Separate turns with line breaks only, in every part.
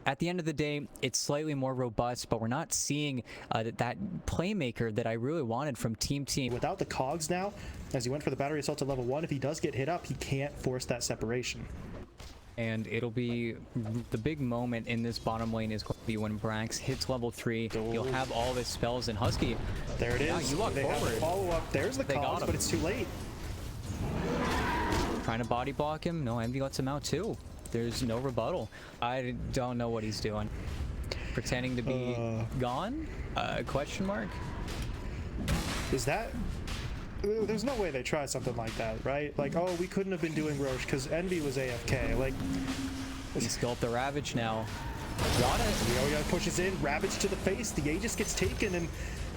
at the end of the day, it's slightly more robust, but we're not seeing that playmaker that I really wanted from Team.
Without the cogs now, as he went for the battery assault to level 1, if he does get hit up, he can't force that separation.
And it'll be the big moment in this bottom lane is going to be when Brax hits level 3. He'll have all of his spells, and Husky.
There it is.
You walk
they
forward.
Have the follow up. There's the cogs, but it's too late.
Trying to body block him. No, Envy lets him out too. There's no rebuttal. I don't know what he's doing. Pretending to be gone? Question mark?
Is that... There's no way they try something like that, right? Like, oh, we couldn't have been doing Roche because Envy was AFK. Like,
he's still up the Ravage now.
Got it. Ryoya pushes in, Ravage to the face. The Aegis gets taken, and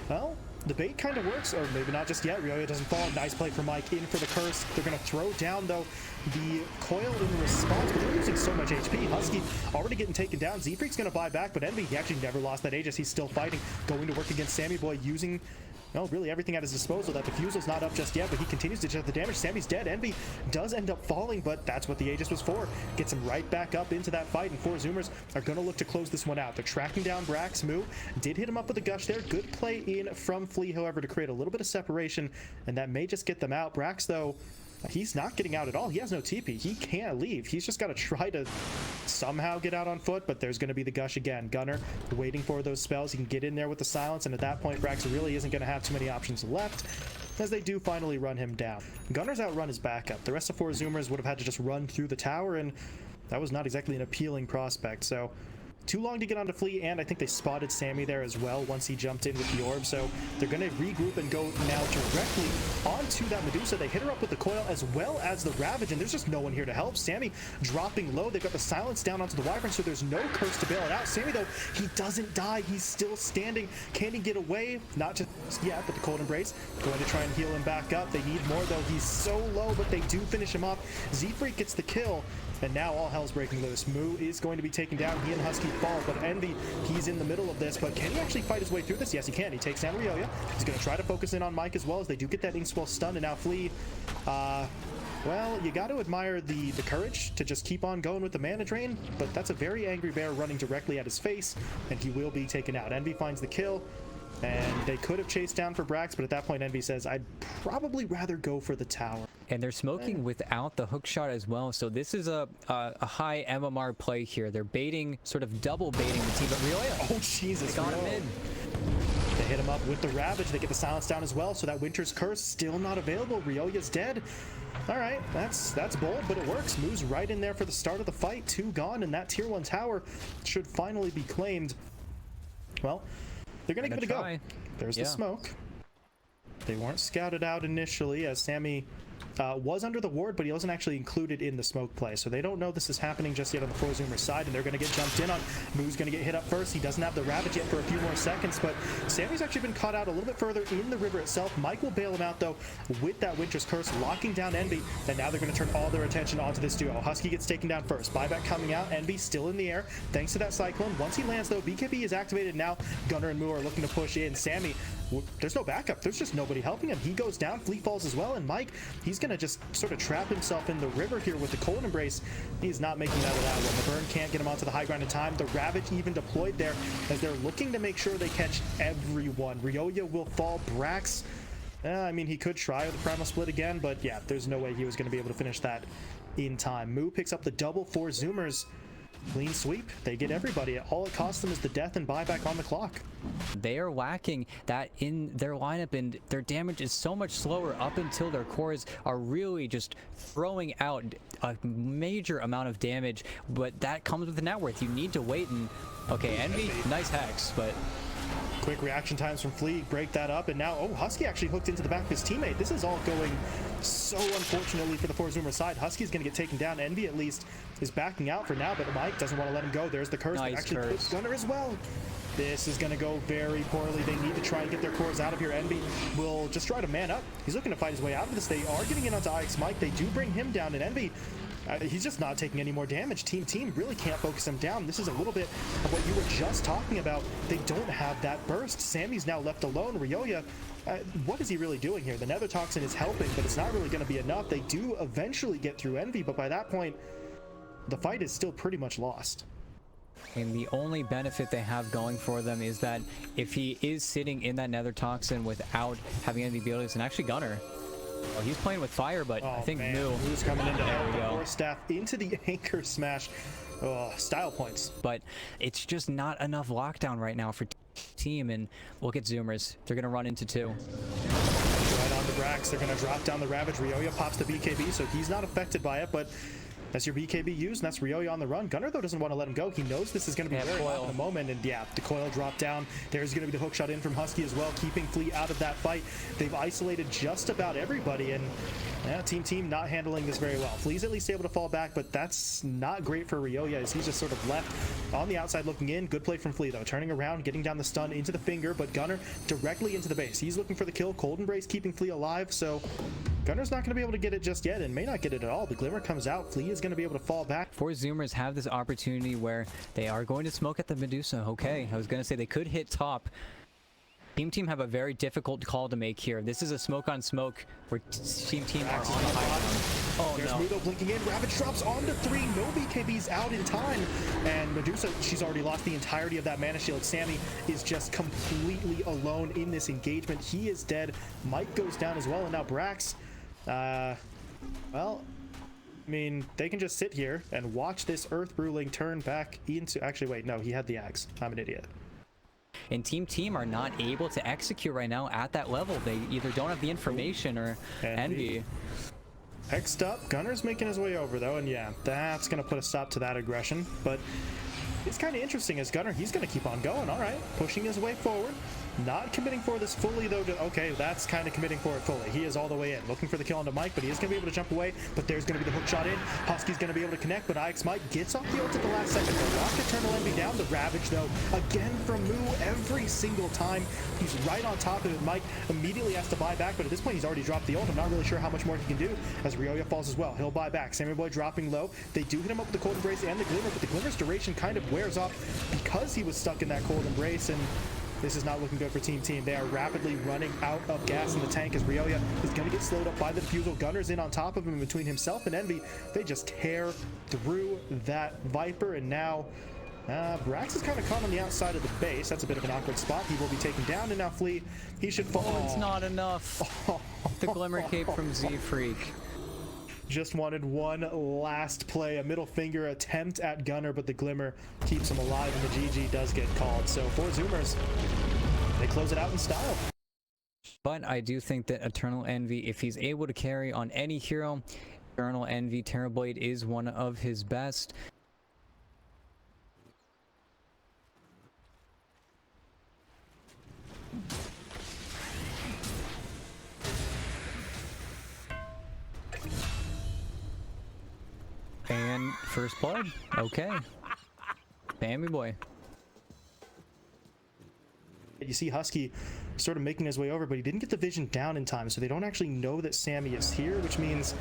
well, the bait kind of works, or maybe not just yet. Ryoya doesn't fall. Nice play for Mike in for the curse. They're going to throw down, though, the coil in response, but they're losing so much HP. Husky already getting taken down. Z-Freak's going to buy back, but Envy, he actually never lost that Aegis. He's still fighting, going to work against Sammyboy, using... no, really everything at his disposal. That Diffusal's not up just yet, but he continues to get the damage. Sammy's dead. Envy does end up falling, but that's what the Aegis was for. Gets him right back up into that fight, and 4 Zoomers are going to look to close this one out. They're tracking down Brax. Moo did hit him up with a gush there. Good play in from Flea, however, to create a little bit of separation, and that may just get them out. Brax, though, he's not getting out at all. He has no TP. He can't leave. He's just got to try to somehow get out on foot, but there's going to be the gush again. Gunner waiting for those spells. He can get in there with the silence, and at that point, Brax really isn't going to have too many options left, as they do finally run him down. Gunner's outrun his backup. The rest of 4 Zoomers would have had to just run through the tower, and that was not exactly an appealing prospect. So too long to get onto Flea, and I think they spotted Sammy there as well once he jumped in with the orb, so they're going to regroup and go now directly onto that Medusa. They hit her up with the coil as well as the Ravage, and there's just no one here to help. Sammy dropping low. They've got the silence down onto the Wyvern, so there's no curse to bail it out. Sammy, though, he doesn't die. He's still standing. Can he get away? Not just yet, but the Cold Embrace going to try and heal him back up. They need more, though. He's so low, but they do finish him off. Z-Freak gets the kill, and now all hell's breaking loose. Moo is going to be taken down. He and Husky fall, but Envy, he's in the middle of this, but can he actually fight his way through this? Yes, he can. He takes down Ryoya. He's going to try to focus in on Mike as well, as they do get that Inkswell stun, and now Flea. Well, you got to admire the courage to just keep on going with the mana drain, but that's a very angry bear running directly at his face, and he will be taken out. Envy finds the kill, and they could have chased down for Brax, but at that point, Envy says, I'd probably rather go for the tower.
And they're smoking without the hook shot as well, so this is a high MMR play here. They're baiting, sort of double baiting the team, but Ryoya,
oh Jesus,
they got him in.
They hit him up with the Ravage. They get the silence down as well, so that Winter's Curse still not available. Ryoya's dead. All right, that's bold, but it works. Moves right in there for the start of the fight. 2 gone, and that tier 1 tower should finally be claimed. Well, they're gonna give it a go. There's the smoke. They weren't scouted out initially, as Sammy was under the ward, but he wasn't actually included in the smoke play, so they don't know this is happening just yet on the 4 Zoomer side, and they're going to get jumped in on. Moo's going to get hit up first. He doesn't have the Ravage yet for a few more seconds, but Sammy's actually been caught out a little bit further in the river itself. Mike will bail him out, though, with that Winter's Curse, locking down Envy, and now they're going to turn all their attention onto this duo. Husky gets taken down first. Buyback coming out. Envy still in the air, thanks to that Cyclone. Once he lands, though, BKB is activated. Now Gunner and Moo are looking to push in. Sammy, there's no backup. There's just nobody helping him. He goes down. Flea falls as well, and Mike, he's going to just sort of trap himself in the river here with the Cold Embrace. He's not making that of that one. The burn can't get him onto the high ground in time. The Ravage even deployed there, as they're looking to make sure they catch everyone. Ryoya will fall. Brax, I mean, he could try with the Primal Split again, but yeah, there's no way he was going to be able to finish that in time. Moo picks up the double 4 Zoomers. Clean sweep. They get everybody. All it costs them is the death and buyback on the clock.
They are lacking that in their lineup, and their damage is so much slower up until their cores are really just throwing out a major amount of damage, but that comes with the net worth. You need to wait, and okay, Envy, nice hex, but
quick reaction times from Flea break that up, and now, oh, Husky actually hooked into the back of his teammate. This is all going so unfortunately for the 4 Zoomer side. Husky's going to get taken down. Envy at least is backing out for now, but Mike doesn't want to let him go. There's the curse.
Nice
actually
curse.
puts Gunner as well. This is going to go very poorly. They need to try and get their cores out of here. Envy will just try to man up. He's looking to fight his way out of this. They are getting in onto IX Mike. They do bring him down, and Envy, he's just not taking any more damage. Team really can't focus him down. This is a little bit of what you were just talking about. They don't have that burst. Sammy's now left alone. Ryoya, what is he really doing here? The Nether Toxin is helping, but it's not really going to be enough. They do eventually get through Envy, but by that point, the fight is still pretty much lost.
And the only benefit they have going for them is that if he is sitting in that nether toxin without having any abilities, and actually Gunner, oh, he's playing with fire, but I think
Moo's coming into the
go.
Force Staff into the anchor smash. Oh, style points.
But it's just not enough lockdown right now for team, and look at Zoomers. They're going to run into 2.
Right on the Brax. They're going to drop down the Ravage. Ryoya pops the BKB, so he's not affected by it, but that's your BKB used, and that's Ryoya on the run. Gunner, though, doesn't want to let him go. He knows this is going to be very hot in a moment, and yeah, the coil dropped down. There's going to be the hook shot in from Husky as well, keeping Flea out of that fight. They've isolated just about everybody, and yeah, Team not handling this very well. Flea's at least able to fall back, but that's not great for Ryoya as he's just sort of left on the outside looking in. Good play from Flea, though, turning around, getting down the stun into the finger, but Gunner directly into the base. He's looking for the kill. Cold Embrace keeping Flea alive, so Gunner's not going to be able to get it just yet, and may not get it at all. The Glimmer comes out. Flea is going to be able to fall back.
4 Zoomers have this opportunity where they are going to smoke at the Medusa. Okay, I was going to say they could hit top. Team have a very difficult call to make here. This is a smoke on smoke where team are on the high ground. Oh,
there's
no.
Mudo blinking in. Ravage drops onto 3. No BKB's out in time. And Medusa, she's already lost the entirety of that mana shield. Sammy is just completely alone in this engagement. He is dead. Mike goes down as well. And now Brax, well, I mean, they can just sit here and watch this Earth Ruling turn back into... Actually, wait, no, he had the axe. I'm an idiot.
And team are not able to execute right now at that level. They either don't have the information or Envy.
Hexed up. Gunner's making his way over, though, and yeah, that's going to put a stop to that aggression. But it's kind of interesting as Gunner, he's going to keep on going, all right, pushing his way forward. Not committing for this fully, though. Okay, that's kind of committing for it fully. He is all the way in, looking for the kill onto Mike, but he is going to be able to jump away. But there's going to be the hook shot in. Husky's going to be able to connect, but IX Mike gets off the ult at the last second. They lock EternalEnvy down. The Ravage, though, again from Moo every single time. He's right on top of it. Mike immediately has to buy back, but at this point, he's already dropped the ult. I'm not really sure how much more he can do as Ryoya falls as well. He'll buy back. Sammyboy dropping low. They do hit him up with the Cold Embrace and the Glimmer, but the Glimmer's duration kind of wears off because he was stuck in that Cold Embrace, and this is not looking good for Team. They are rapidly running out of gas in the tank as Ryoya is going to get slowed up by the defusal. Gunner's in on top of him, between himself and Envy. They just tear through that Viper, and now Brax is kind of caught on the outside of the base. That's a bit of an awkward spot. He will be taken down, and now Flea, he should fall.
Oh, it's not enough. The Glimmer cape from Z-Freak.
Just wanted one last play, a middle finger attempt at Gunner, but the Glimmer keeps him alive, and the GG does get called. So for Zoomers, they close it out in style.
But I do think that EternalEnvy, if he's able to carry on any hero, EternalEnvy Terrorblade is one of his best. And first blood. Okay. Sammyboy.
You see Husky sort of making his way over, but he didn't get the vision down in time, so they don't actually know that Sammy is here, which means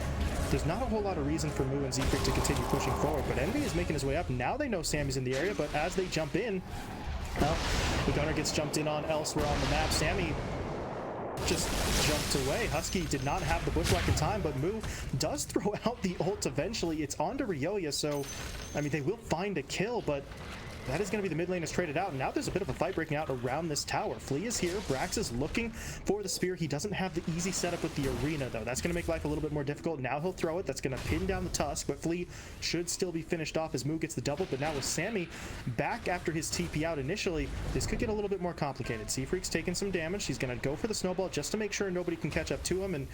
there's not a whole lot of reason for Moo and Z-Freak to continue pushing forward. But Envy is making his way up. Now they know Sammy's in the area, but as they jump in, well, the Gunner gets jumped in on elsewhere on the map. Sammy just jumped away. Husky did not have the bushwhack in time, but Moo does throw out the ult eventually. It's onto Ryoya, so I mean, they will find a kill, but that is going to be the mid lane is traded out. Now there's a bit of a fight breaking out around this tower. Flea is here. Brax is looking for the spear. He doesn't have the easy setup with the arena, though. That's going to make life a little bit more difficult. Now he'll throw it. That's going to pin down the Tusk, but Flea should still be finished off as Moo gets the double. But now with Sammy back after his TP out initially, this could get a little bit more complicated. Z-Freak's taking some damage. He's going to go for the snowball just to make sure nobody can catch up to him, and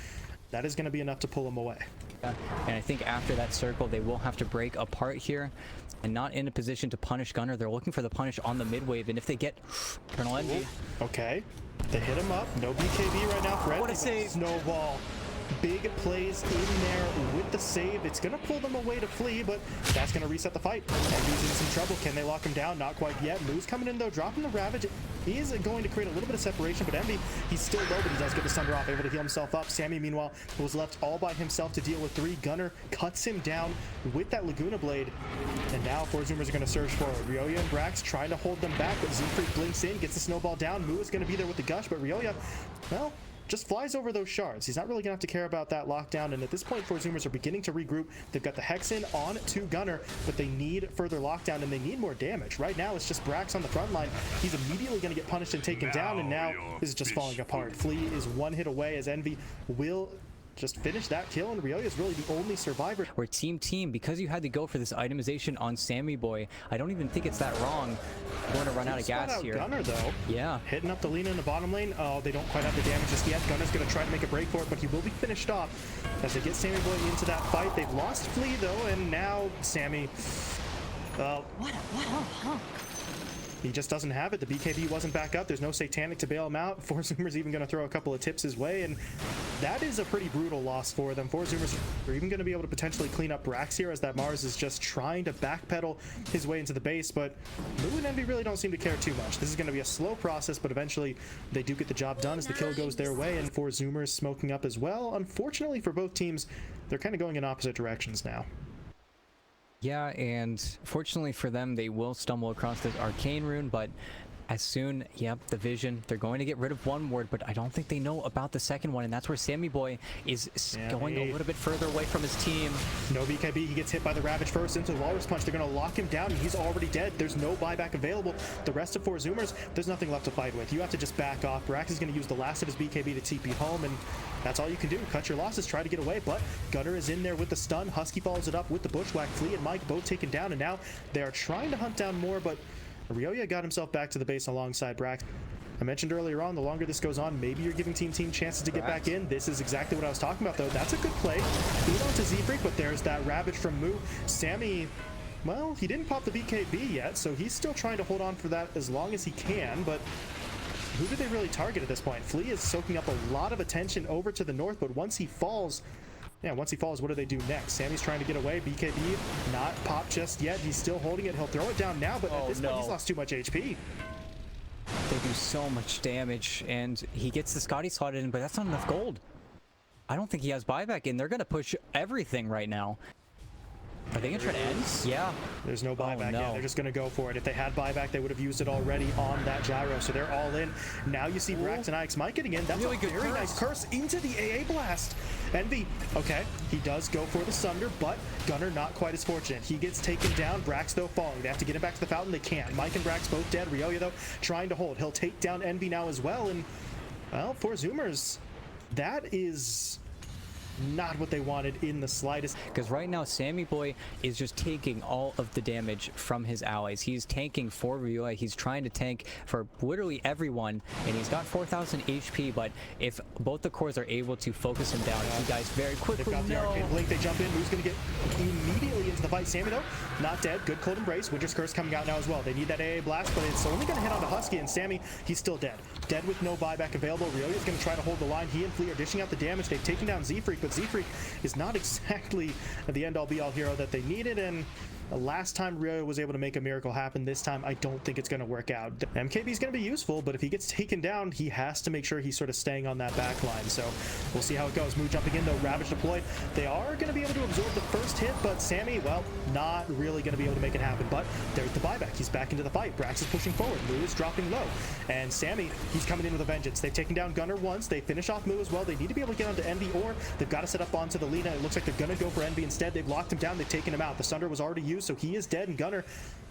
that is going to be enough to pull him away.
And I think after that circle, they will have to break apart here and not in a position to punish Gunner. They're looking for the punish on the mid wave, and if they get EternalEnvy.
Okay, they hit him up. No BKB right now for Envy.
What a save.
Snowball. Big plays in there with the save. It's going to pull them away to Flea, but that's going to reset the fight. Envy's in some trouble. Can they lock him down? Not quite yet. Moo's coming in, though, dropping the Ravage. He is going to create a little bit of separation, but Envy, he's still low, but he does get the Sunder off, able to heal himself up. Sammy, meanwhile, was left all by himself to deal with 3. Gunner cuts him down with that Laguna Blade, and now 4 Zoomers are going to surge forward. Ryoya and Brax trying to hold them back, but Z-Freak blinks in, gets the snowball down. Moo is going to be there with the Gush, but Ryoya, well, just flies over those shards. He's not really gonna have to care about that lockdown, and at this point, Four Zoomers are beginning to regroup. They've got the Hex in on to Gunner, but they need further lockdown, and they need more damage. Right now, it's just Brax on the front line. He's immediately gonna get punished and taken down, and now this is just falling apart. Flea is one hit away as Envy will just finish that kill, and Ryoya is really the only survivor.
We're team, because you had to go for this itemization on Sammyboy. I don't even think it's that wrong. We're going to run out of gas here.
Gunner, though.
Yeah.
Hitting up the Lina in the bottom lane. Oh, they don't quite have the damage just yet. Gunner's going to try to make a break for it, but he will be finished off as they get Sammyboy into that fight. They've lost Flea, though, and now Sammy... Well...
What a hunk.
He just doesn't have it. The BKB wasn't back up. There's no Satanic to bail him out. Four Zoomers even going to throw a couple of tips his way, and that is a pretty brutal loss for them. Four Zoomers are even going to be able to potentially clean up Brax here, as that Mars is just trying to backpedal his way into the base, but Moo and Envy really don't seem to care too much. This is going to be a slow process, but eventually they do get the job done as the kill goes their way, and Four Zoomers smoking up as well. Unfortunately for both teams, they're kind of going in opposite directions now.
Yeah, and fortunately for them, they will stumble across this arcane rune, but as soon, yep, the vision, they're going to get rid of one ward, but I don't think they know about the second one, and that's where Sammyboy is going a little bit further away from his team.
No BKB, he gets hit by the Ravage first into the Walrus Punch. They're going to lock him down, and he's already dead. There's no buyback available. The rest of Four Zoomers, there's nothing left to fight with. You have to just back off. Brax is going to use the last of his BKB to TP home, and that's all you can do. Cut your losses, try to get away, but Gunner is in there with the stun. Husky follows it up with the Bushwhack. Flea and Mike both taken down, and now they are trying to hunt down more, but Ryoya got himself back to the base alongside Brax. I mentioned earlier on, the longer this goes on, maybe you're giving team chances to get back in. This is exactly what I was talking about, though. That's a good play. Lead on to Z-Freak, but there's that Ravage from Moo. Sammy, well, he didn't pop the BKB yet, so he's still trying to hold on for that as long as he can, but who do they really target at this point? Flea is soaking up a lot of attention over to the north, but once he falls, what do they do next? Sammy's trying to get away. BKB not popped just yet. He's still holding it. He'll throw it down now, but at this point, he's lost too much HP.
They do so much damage, and he gets the Scotty slotted in, but that's not enough gold. I don't think he has buyback in. They're going to push everything right now. Are they going to try to end? Yeah.
There's no buyback yet. They're just going to go for it. If they had buyback, they would have used it already on that gyro, so they're all in. Now you see Brax and Ix Mike getting in. That's really a very nice curse into the AA blast. Envy, okay, he does go for the Sunder, but Gunner not quite as fortunate. He gets taken down. Brax, though, falling. They have to get him back to the fountain. They can't. Mike and Brax both dead. Ryoya, though, trying to hold. He'll take down Envy now as well, and, well, Four Zoomers, that is not what they wanted in the slightest.
Because right now, Sammyboy is just taking all of the damage from his allies. He's tanking for Ryoya. He's trying to tank for literally everyone, and he's got 4,000 HP, but if both the cores are able to focus him down, he dies very quickly.
They've got the arcane blink. They jump in. Who's going to get immediately into the fight? Sammy, though, not dead. Good cold embrace. Winter's Curse coming out now as well. They need that AA blast, but it's only going to hit onto Husky, and Sammy, he's still dead. Dead with no buyback available. Ryoya's going to try to hold the line. He and Flea are dishing out the damage. They've taken down Z-Freak, but Z-Freak is not exactly the end-all be-all hero that they needed, and last time Ryoya was able to make a miracle happen. This time I don't think it's going to work out. MKB is going to be useful, but if he gets taken down, he has to make sure he's sort of staying on that back line, so we'll see how it goes. Moo jumping in, though. Ravage deployed. They are going to be able to absorb the first hit, but Sammy, well, not really going to be able to make it happen, but there's the buyback. He's back into the fight. Brax is pushing forward. Moo is dropping low, and Sammy, he's coming in with a vengeance. They've taken down Gunner once. They finish off Moo as well. They need to be able to get onto Envy, or they've got to set up onto the Lina. It looks like they're going to go for Envy instead. They've locked him down. They've taken him out. The Sunder was already used, so he is dead, and Gunner,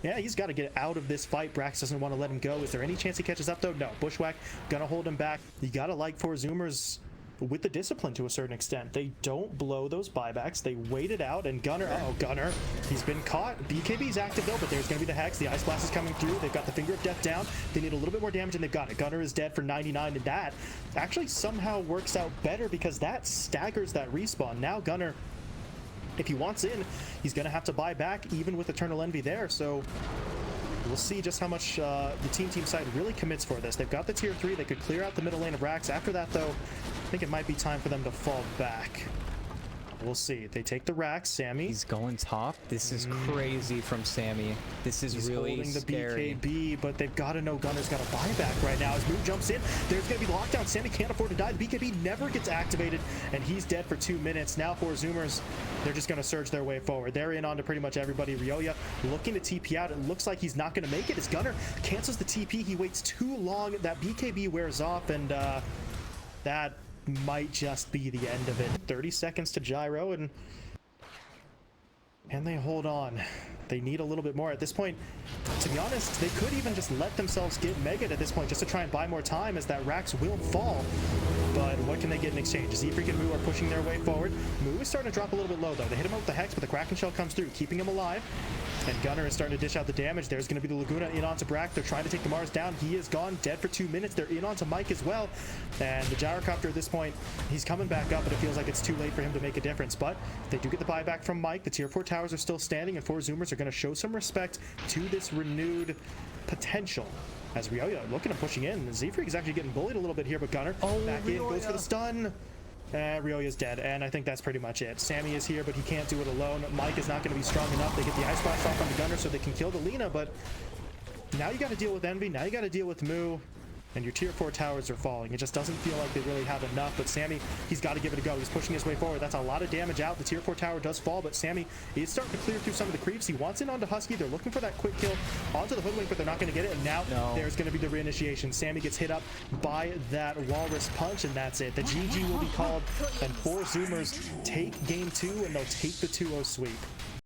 yeah, he's got to get out of this fight. Brax doesn't want to let him go. Is there any chance he catches up, though? No. Bushwhack gonna hold him back. You gotta like Four Zoomers with the discipline to a certain extent. They don't blow those buybacks. They wait it out, and Gunner, Gunner, he's been caught. BKB's active, though, but there's gonna be the Hex. The Ice Blast is coming through. They've got the Finger of Death down. They need a little bit more damage, and they've got it. Gunner is dead for 99, and that actually somehow works out better because that staggers that respawn. Now Gunner, if he wants in, he's going to have to buy back, even with EternalEnvy there. So we'll see just how much the team side really commits for this. They've got the tier 3. They could clear out the middle lane of Rax. After that, though, I think it might be time for them to fall back. We'll see. They take the Rax. Sammy,
he's going top. This is crazy from Sammy. This is really
holding the
scary.
BKB, but they've got to know Gunner's got a buyback right now. As Moo jumps in, there's going to be lockdown. Sammy can't afford to die. The BKB never gets activated, and he's dead for 2 minutes. Now Four Zoomers, they're just going to surge their way forward. They're in onto pretty much everybody. Ryoya looking to TP out. It looks like he's not going to make it as Gunner cancels the TP. He waits too long. That BKB wears off, and that might just be the end of it. 30 seconds to gyro, and they hold on. They need a little bit more at this point. To be honest, they could even just let themselves get megaed at this point just to try and buy more time, as that Rax will fall. But what can they get in exchange? Zefreak and Moo are pushing their way forward. Moo is starting to drop a little bit low, though. They hit him with the Hex, but the Kraken Shell comes through, keeping him alive. And Gunner is starting to dish out the damage. There's going to be the Laguna in onto Brack. They're trying to take the Mars down. He is gone, dead for 2 minutes. They're in onto Mike as well. And the Gyrocopter at this point, he's coming back up, but it feels like it's too late for him to make a difference. But they do get the buyback from Mike. The tier 4 towers are still standing, and 4 Zoomers are going to show some respect to this renewed potential. As Ryoya looking at pushing in. Zefreak is actually getting bullied a little bit here, but Gunner back in, goes for the stun. Ryoya's dead, and I think that's pretty much it. Sammy is here, but he can't do it alone. Mike is not going to be strong enough. They get the Ice Blast off on the Gunner so they can kill the Lina, but now you got to deal with Envy. Now you got to deal with Moo. And your tier 4 towers are falling. It just doesn't feel like they really have enough, but Sammy, he's got to give it a go. He's pushing his way forward. That's a lot of damage out. The tier 4 tower does fall, but Sammy is starting to clear through some of the creeps. He wants in onto Husky. They're looking for that quick kill onto the Hoodwink, but they're not going to get it. And now there's going to be the reinitiation. Sammy gets hit up by that Walrus Punch, and that's it. The GG will be called, and 4 Zoomers take game 2, and they'll take the 2-0 sweep.